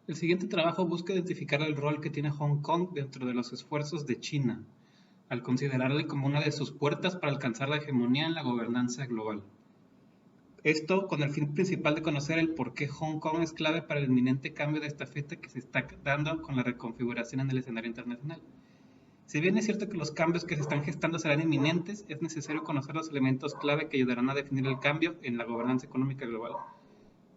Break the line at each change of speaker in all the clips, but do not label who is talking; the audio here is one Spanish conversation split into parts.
El siguiente trabajo busca identificar el rol que tiene Hong Kong dentro de los esfuerzos de China, al considerarle como una de sus puertas para alcanzar la hegemonía en la gobernanza global. Esto con el fin principal de conocer el por qué Hong Kong es clave para el inminente cambio de estafeta que se está dando con la reconfiguración en el escenario internacional. Si bien es cierto que los cambios que se están gestando serán inminentes, es necesario conocer los elementos clave que ayudarán a definir el cambio en la gobernanza económica global.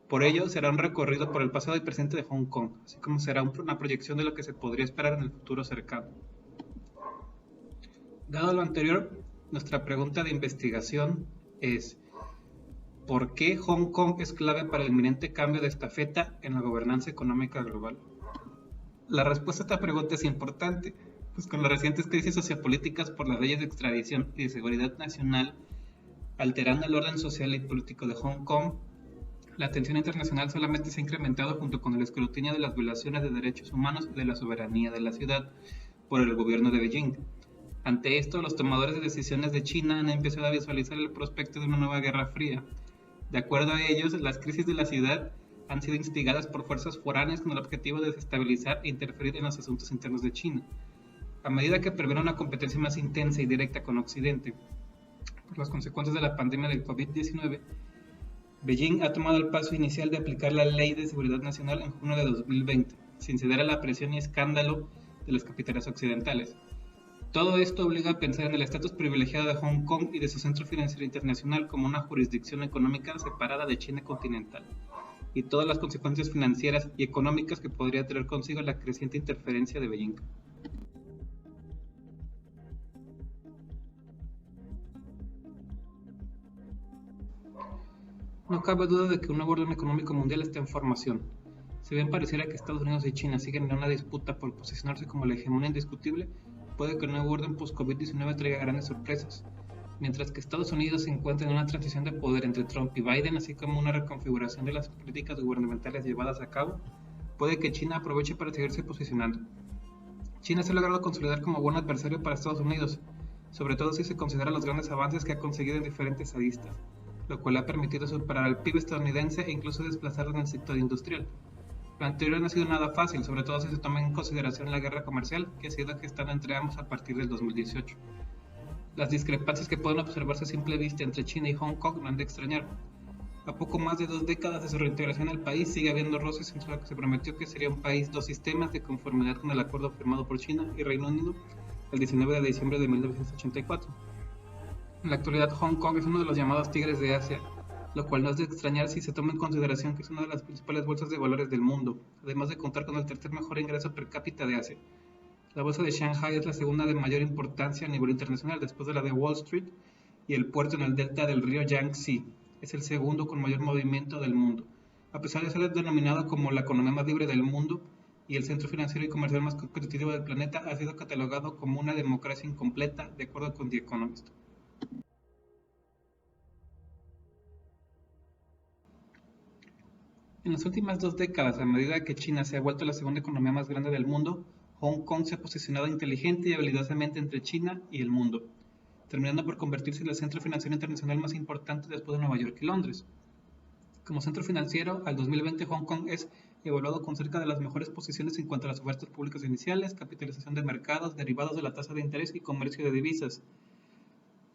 Por ello, será un recorrido por el pasado y presente de Hong Kong, así como será una proyección de lo que se podría esperar en el futuro cercano. Dado lo anterior, nuestra pregunta de investigación es: ¿por qué Hong Kong es clave para el inminente cambio de estafeta en la gobernanza económica global? La respuesta a esta pregunta es importante, pues con las recientes crisis sociopolíticas por las leyes de extradición y de seguridad nacional alterando el orden social y político de Hong Kong, la atención internacional solamente se ha incrementado junto con el escrutinio de las violaciones de derechos humanos y de la soberanía de la ciudad por el gobierno de Beijing. Ante esto, los tomadores de decisiones de China han empezado a visualizar el prospecto de una nueva guerra fría. De acuerdo a ellos, las crisis de la ciudad han sido instigadas por fuerzas foráneas con el objetivo de desestabilizar e interferir en los asuntos internos de China. A medida que previene una competencia más intensa y directa con Occidente, por las consecuencias de la pandemia del COVID-19, Beijing ha tomado el paso inicial de aplicar la Ley de Seguridad Nacional en junio de 2020, sin ceder a la presión y escándalo de las capitales occidentales. Todo esto obliga a pensar en el estatus privilegiado de Hong Kong y de su centro financiero internacional como una jurisdicción económica separada de China continental, y todas las consecuencias financieras y económicas que podría traer consigo la creciente interferencia de Beijing. No cabe duda de que un nuevo orden económico mundial está en formación. Si bien pareciera que Estados Unidos y China siguen en una disputa por posicionarse como la hegemonía indiscutible, puede que el nuevo orden post-COVID-19 traiga grandes sorpresas. Mientras que Estados Unidos se encuentra en una transición de poder entre Trump y Biden, así como una reconfiguración de las políticas gubernamentales llevadas a cabo, puede que China aproveche para seguirse posicionando. China se ha logrado consolidar como buen adversario para Estados Unidos, sobre todo si se considera los grandes avances que ha conseguido en diferentes aristas, lo cual ha permitido superar al PIB estadounidense e incluso desplazarlo en el sector industrial. Lo anterior no ha sido nada fácil, sobre todo si se toma en consideración la guerra comercial que se ha ido gestando entre ambos a partir del 2018. Las discrepancias que pueden observarse a simple vista entre China y Hong Kong no han de extrañar. A poco más de 2 décadas de su reintegración al país sigue habiendo roces entre lo que se prometió que sería un país dos sistemas de conformidad con el acuerdo firmado por China y Reino Unido el 19 de diciembre de 1984. En la actualidad Hong Kong es uno de los llamados tigres de Asia, lo cual no es de extrañar si se toma en consideración que es una de las principales bolsas de valores del mundo, además de contar con el tercer mejor ingreso per cápita de Asia. La bolsa de Shanghai es la segunda de mayor importancia a nivel internacional después de la de Wall Street, y el puerto en el delta del río Yangtze es el segundo con mayor movimiento del mundo. A pesar de ser denominado como la economía más libre del mundo y el centro financiero y comercial más competitivo del planeta, ha sido catalogado como una democracia incompleta, de acuerdo con The Economist. En las últimas 2 décadas, a medida que China se ha vuelto la segunda economía más grande del mundo, Hong Kong se ha posicionado inteligente y habilidosamente entre China y el mundo, terminando por convertirse en el centro financiero internacional más importante después de Nueva York y Londres. Como centro financiero, al 2020 Hong Kong es evaluado con cerca de las mejores posiciones en cuanto a las ofertas públicas iniciales, capitalización de mercados, derivados de la tasa de interés y comercio de divisas.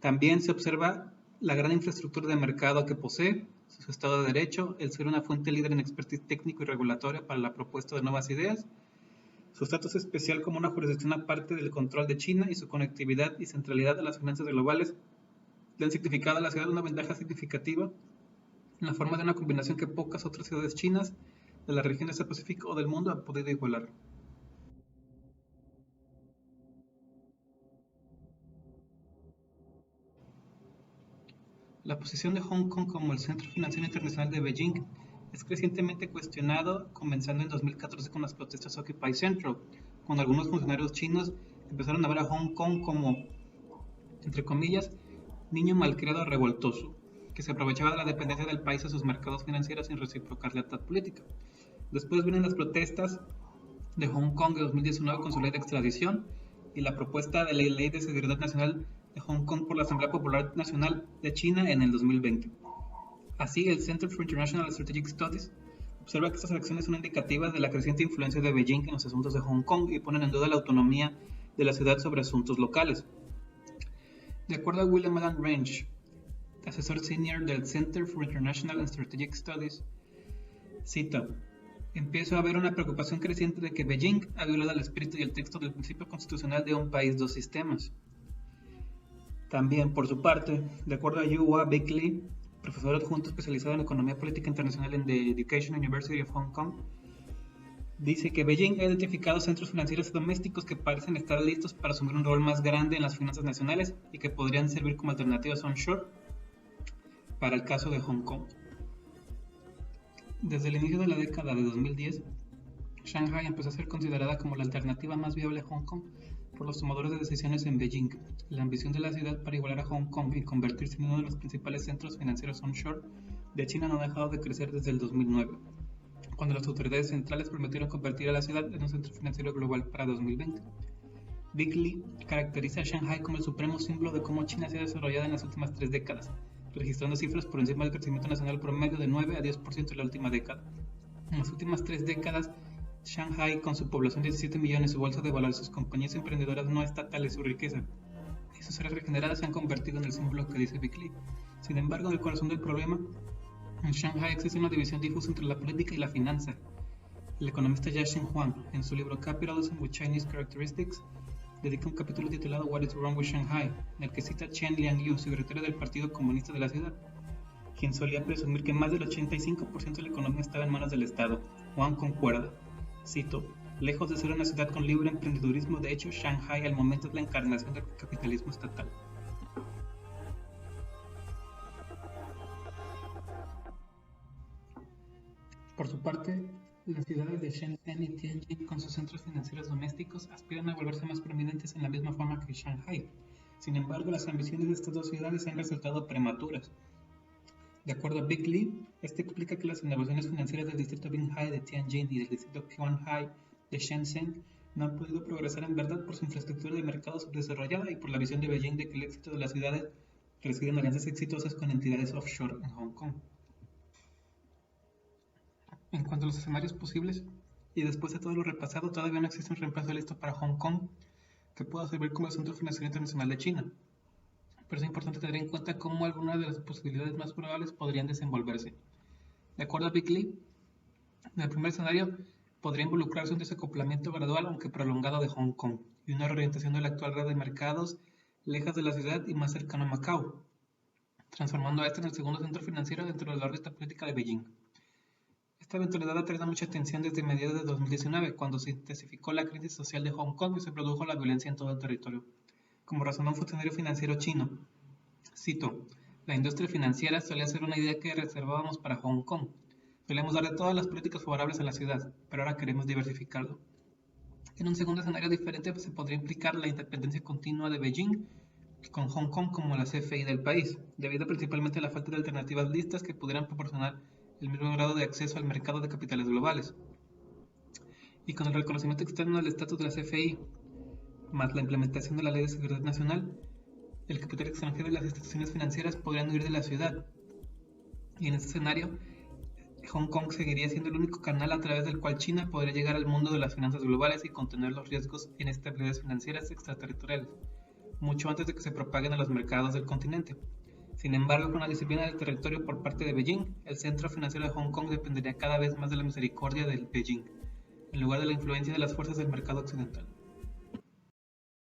También se observa la gran infraestructura de mercado que posee, su Estado de Derecho, el ser una fuente líder en expertise técnico y regulatoria para la propuesta de nuevas ideas, su estatus especial como una jurisdicción aparte del control de China y su conectividad y centralidad a las finanzas globales le han significado a la ciudad una ventaja significativa en la forma de una combinación que pocas otras ciudades chinas de la región Asia Pacífico o del mundo han podido igualar. La posición de Hong Kong como el centro financiero internacional de Beijing es crecientemente cuestionado, comenzando en 2014 con las protestas Occupy Central, cuando algunos funcionarios chinos empezaron a ver a Hong Kong como, entre comillas, niño malcriado revoltoso, que se aprovechaba de la dependencia del país a sus mercados financieros sin reciprocar lealtad política. Después vienen las protestas de Hong Kong de 2019 con su ley de extradición y la propuesta de la Ley de Seguridad Nacional de Hong Kong por la Asamblea Popular Nacional de China en el 2020. Así, el Center for International Strategic Studies observa que estas acciones son indicativas de la creciente influencia de Beijing en los asuntos de Hong Kong y ponen en duda la autonomía de la ciudad sobre asuntos locales. De acuerdo a William Allen Range, asesor senior del Center for International and Strategic Studies, cito: "Empiezo a ver una preocupación creciente de que Beijing ha violado el espíritu y el texto del principio constitucional de un país, dos sistemas". También, por su parte, de acuerdo a Yu-Hua Baek-lee, profesor adjunto especializado en Economía Política Internacional en The Education University of Hong Kong, dice que Beijing ha identificado centros financieros domésticos que parecen estar listos para asumir un rol más grande en las finanzas nacionales y que podrían servir como alternativas onshore para el caso de Hong Kong. Desde el inicio de la década de 2010, Shanghai empezó a ser considerada como la alternativa más viable a Hong Kong por los tomadores de decisiones en Beijing. La ambición de la ciudad para igualar a Hong Kong y convertirse en uno de los principales centros financieros onshore de China no ha dejado de crecer desde el 2009, cuando las autoridades centrales prometieron convertir a la ciudad en un centro financiero global para 2020. Baek-lee caracteriza a Shanghai como el supremo símbolo de cómo China se ha desarrollado en las últimas 3 décadas, registrando cifras por encima del crecimiento nacional promedio de 9 a 10% en la última década. En las últimas 3 décadas, Shanghai, con su población de 17 millones, su bolsa de valores, sus compañías emprendedoras no estatales, su riqueza y sus áreas regeneradas se han convertido en el símbolo que dice Baek-lee. Sin embargo, en el corazón del problema, en Shanghai existe una división difusa entre la política y la finanza. El economista Yasheng Huang, en su libro Capitalism with Chinese Characteristics, dedica un capítulo titulado What is Wrong with Shanghai, en el que cita a Chen Liangyu, secretario del Partido Comunista de la ciudad, quien solía presumir que más del 85% de la economía estaba en manos del Estado. Huang concuerda. Cito: "Lejos de ser una ciudad con libre emprendedurismo, de hecho, Shanghai al momento es la encarnación del capitalismo estatal". Por su parte, las ciudades de Shenzhen y Tianjin, con sus centros financieros domésticos, aspiran a volverse más prominentes en la misma forma que Shanghai. Sin embargo, las ambiciones de estas dos ciudades han resultado prematuras. De acuerdo a Baek-lee, este explica que las innovaciones financieras del distrito Binhai de Tianjin y del distrito Qianhai de Shenzhen no han podido progresar en verdad por su infraestructura de mercado subdesarrollada y por la visión de Beijing de que el éxito de las ciudades reside en alianzas exitosas con entidades offshore en Hong Kong. En cuanto a los escenarios posibles, y después de todo lo repasado, todavía no existe un reemplazo listo para Hong Kong que pueda servir como el centro financiero internacional de China. Pero es importante tener en cuenta cómo algunas de las posibilidades más probables podrían desenvolverse. De acuerdo a Baek-lee, en el primer escenario podría involucrarse un desacoplamiento gradual aunque prolongado de Hong Kong y una reorientación de la actual red de mercados lejos de la ciudad y más cercano a Macao, transformando a este en el segundo centro financiero dentro de la órbita política de Beijing. Esta eventualidad ha traído mucha atención desde mediados de 2019, cuando se intensificó la crisis social de Hong Kong y se produjo la violencia en todo el territorio. Como razonó un funcionario financiero chino, cito: "La industria financiera solía ser una idea que reservábamos para Hong Kong. Solíamos darle todas las políticas favorables a la ciudad, pero ahora queremos diversificarlo". En un segundo escenario diferente se podría implicar la independencia continua de Beijing con Hong Kong como la CFI del país, debido principalmente a la falta de alternativas listas que pudieran proporcionar el mismo grado de acceso al mercado de capitales globales. Y con el reconocimiento externo del estatus de la CFI, más la implementación de la Ley de Seguridad Nacional, el capital extranjero y las instituciones financieras podrían huir de la ciudad. Y en este escenario, Hong Kong seguiría siendo el único canal a través del cual China podría llegar al mundo de las finanzas globales y contener los riesgos e inestabilidades financieras extraterritoriales, mucho antes de que se propaguen a los mercados del continente. Sin embargo, con la disciplina del territorio por parte de Beijing, el centro financiero de Hong Kong dependería cada vez más de la misericordia de Beijing, en lugar de la influencia de las fuerzas del mercado occidental.